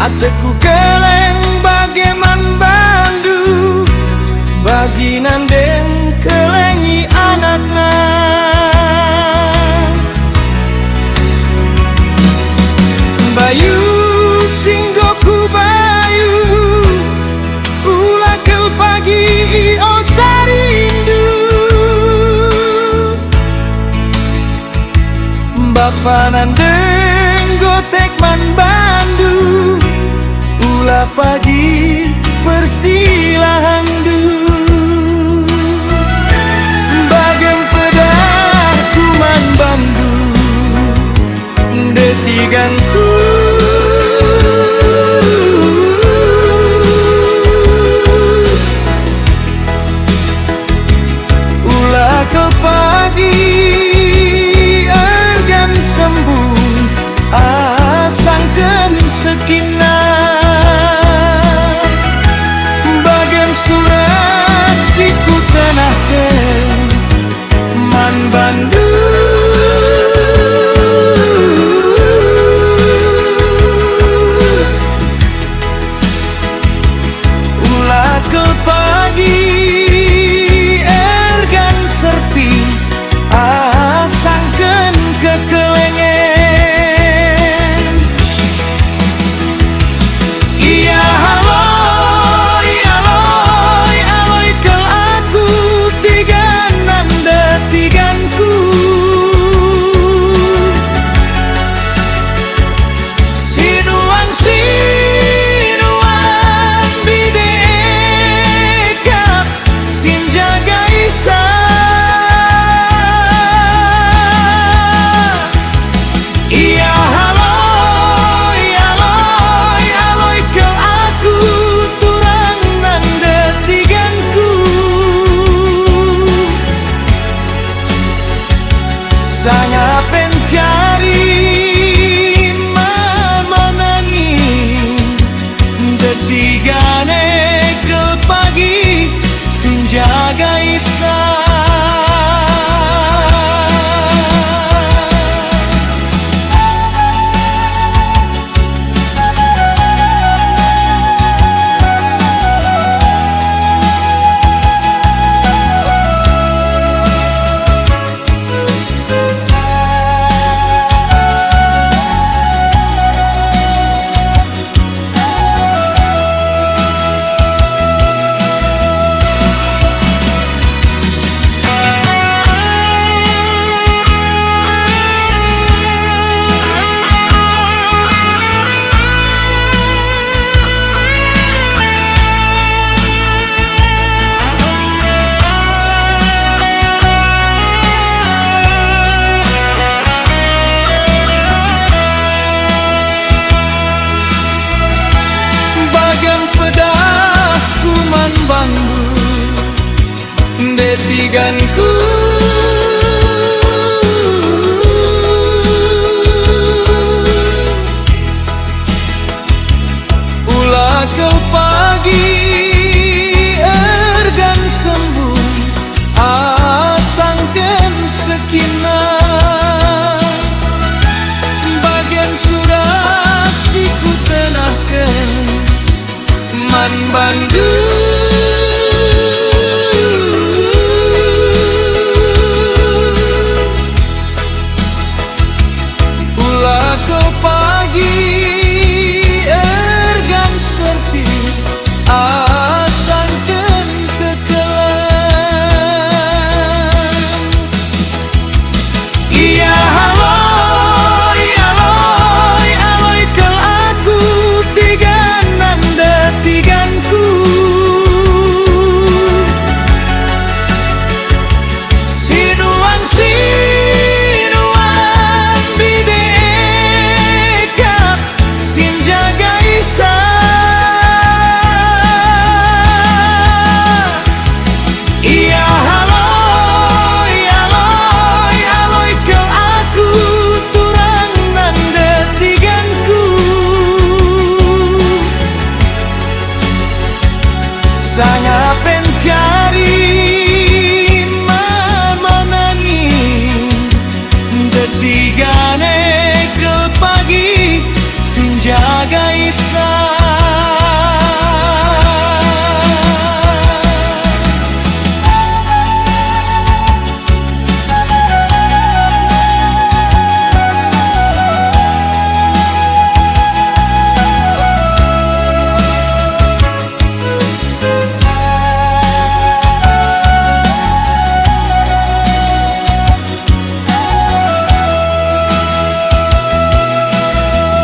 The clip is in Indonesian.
Ateku keleng bagaimana bandu bagi nandeng kelengi anakna. Bayu singgoku bayu ulakel pagi o sarindu. Bapa nandeng gotek man bandu ula pagi persilahangdu. Bagem pedah kuman bandu detiganku. Ula ke pagi agan sembuh asangken sekina. Bagem surat siku tenahkan man bandu. Ula ke pagi ergan serpi asangken kekelengen. Iya aloy aloy aloy kel aku tigan nanda tiganku. Sinuan sinuan bideka sin jaga isa. Iya aloy aloy aloy kel aku turang nanda tiganku. Sangat pencari memenangi detigane ke pagi sin jaga isa. Detiganku ula ke pagi ergan sembuh asangken sekina. Bagian surat siku tenahkan man bandu.